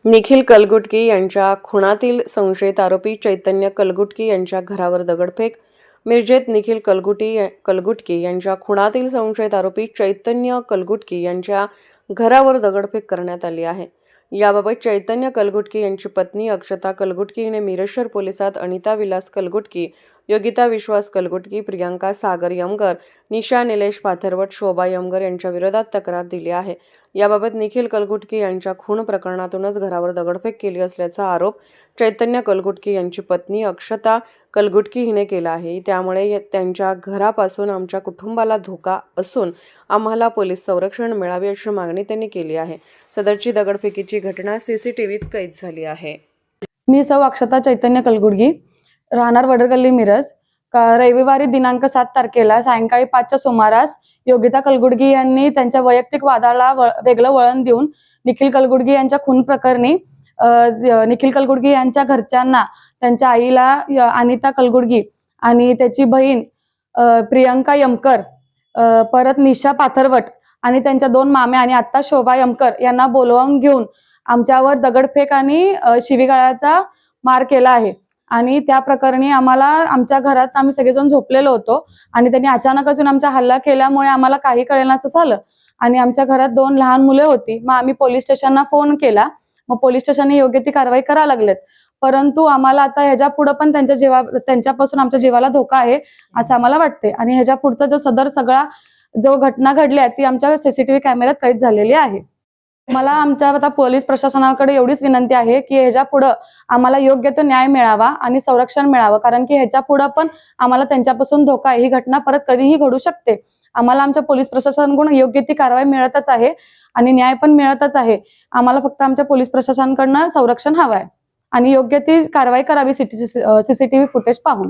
निखिल कलगुटकी यांच्या खुनातील संशयित आरोपी चैतन्य कलगुटकी यांच्या घरावर दगडफेक। मिरजेत निखिल कलगुटकी यांच्या खुनातील संशयित आरोपी चैतन्य कलगुटकी यांच्या घरावर दगडफेक करण्यात आली आहे। याबाबत चैतन्य कलगुटकी यांची पत्नी अक्षता कलगुटकी हिने मिरज शहर पोलिसात अनिता विलास कलगुटकी, योगिता विश्वास कलगुटकी, प्रियांका सागर यमगर, निशा निलेश पाथरवट, शोभा यमगर यांच्या विरोधात तक्रार दिली आहे। याबाबत निखिल कलगुटकी यांच्या खून प्रकरणातूनच घरावर दगडफेक केली असल्याचा आरोप चैतन्य कलगुटकी यांची पत्नी अक्षता कलगुटकी हिने केला आहे। त्यामुळे त्यांच्या घरापासून आमच्या कुटुंबाला धोका असून आम्हाला पोलीस संरक्षण मिळावे अशी मागणी त्यांनी केली आहे। सदरची दगडफेकीची घटना सीसीटीव्हीत कैद झाली आहे। मी सौ अक्षता चैतन्य कलगुटकी, राहणार वडरगल्ली मिरज। रविवारी दिनांक 7 तारखेला सायंकाळी 5च्या सुमारास योगिता कलगुटकी यांनी त्यांच्या वैयक्तिक वादाला वेगळं वळण देऊन निखिल कलगुटकी यांच्या खून प्रकरणी निखिल कलगुटकी यांच्या घरच्यांना, त्यांच्या आईला अनिता कलगुटकी आणि त्याची बहीण प्रियांका यमकर, परत निशा पाथरवट आणि त्यांच्या 2 माम्या आणि आत्ता शोभा यमकर यांना बोलवून घेऊन आमच्यावर दगडफेक आणि शिवीगाळाचा मार केला आहे। आणि त्या प्रकरणी आम्हाला आमच्या घरात आम्ही सगळेजण झोपलेलो होतो आणि त्यांनी अचानकच येऊन आमचा हल्ला केल्यामुळे आम्हाला काही कळेना असं झालं आणि आमच्या घरात 2 लहान मुले होती। मग आम्ही पोलीस स्टेशनला फोन केला। मग पोलीस स्टेशनने योग्य ती कारवाई करायला लागलेत, परंतु आम्हाला आता ह्याच्या पुढे पण त्यांच्यापासून आमच्या जीवाला धोका आहे असं आम्हाला वाटते आणि ह्याच्या पुढचा जो घटना घडली आहे ती आमच्या सीसीटीव्ही कॅमेऱ्यात कैद झालेली आहे। मला आमच्या आता पोलीस प्रशासनाकडे एवढीच विनंती आहे की ह्याच्या पुढे आम्हाला योग्य तो न्याय मिळावा आणि संरक्षण मिळावं, कारण की ह्याच्या पुढे पण आम्हाला त्यांच्यापासून धोका आहे। ही घटना परत कधीही घडू शकते। आम्हाला आमच्या पोलीस प्रशासनाकडून योग्य ती कारवाई मिळतच आहे आणि न्याय पण मिळतच आहे। आम्हाला फक्त आमच्या पोलीस प्रशासनाकडून संरक्षण हवं आहे आणि योग्य ती कारवाई करावी सीसीटीव्ही फुटेज पाहून।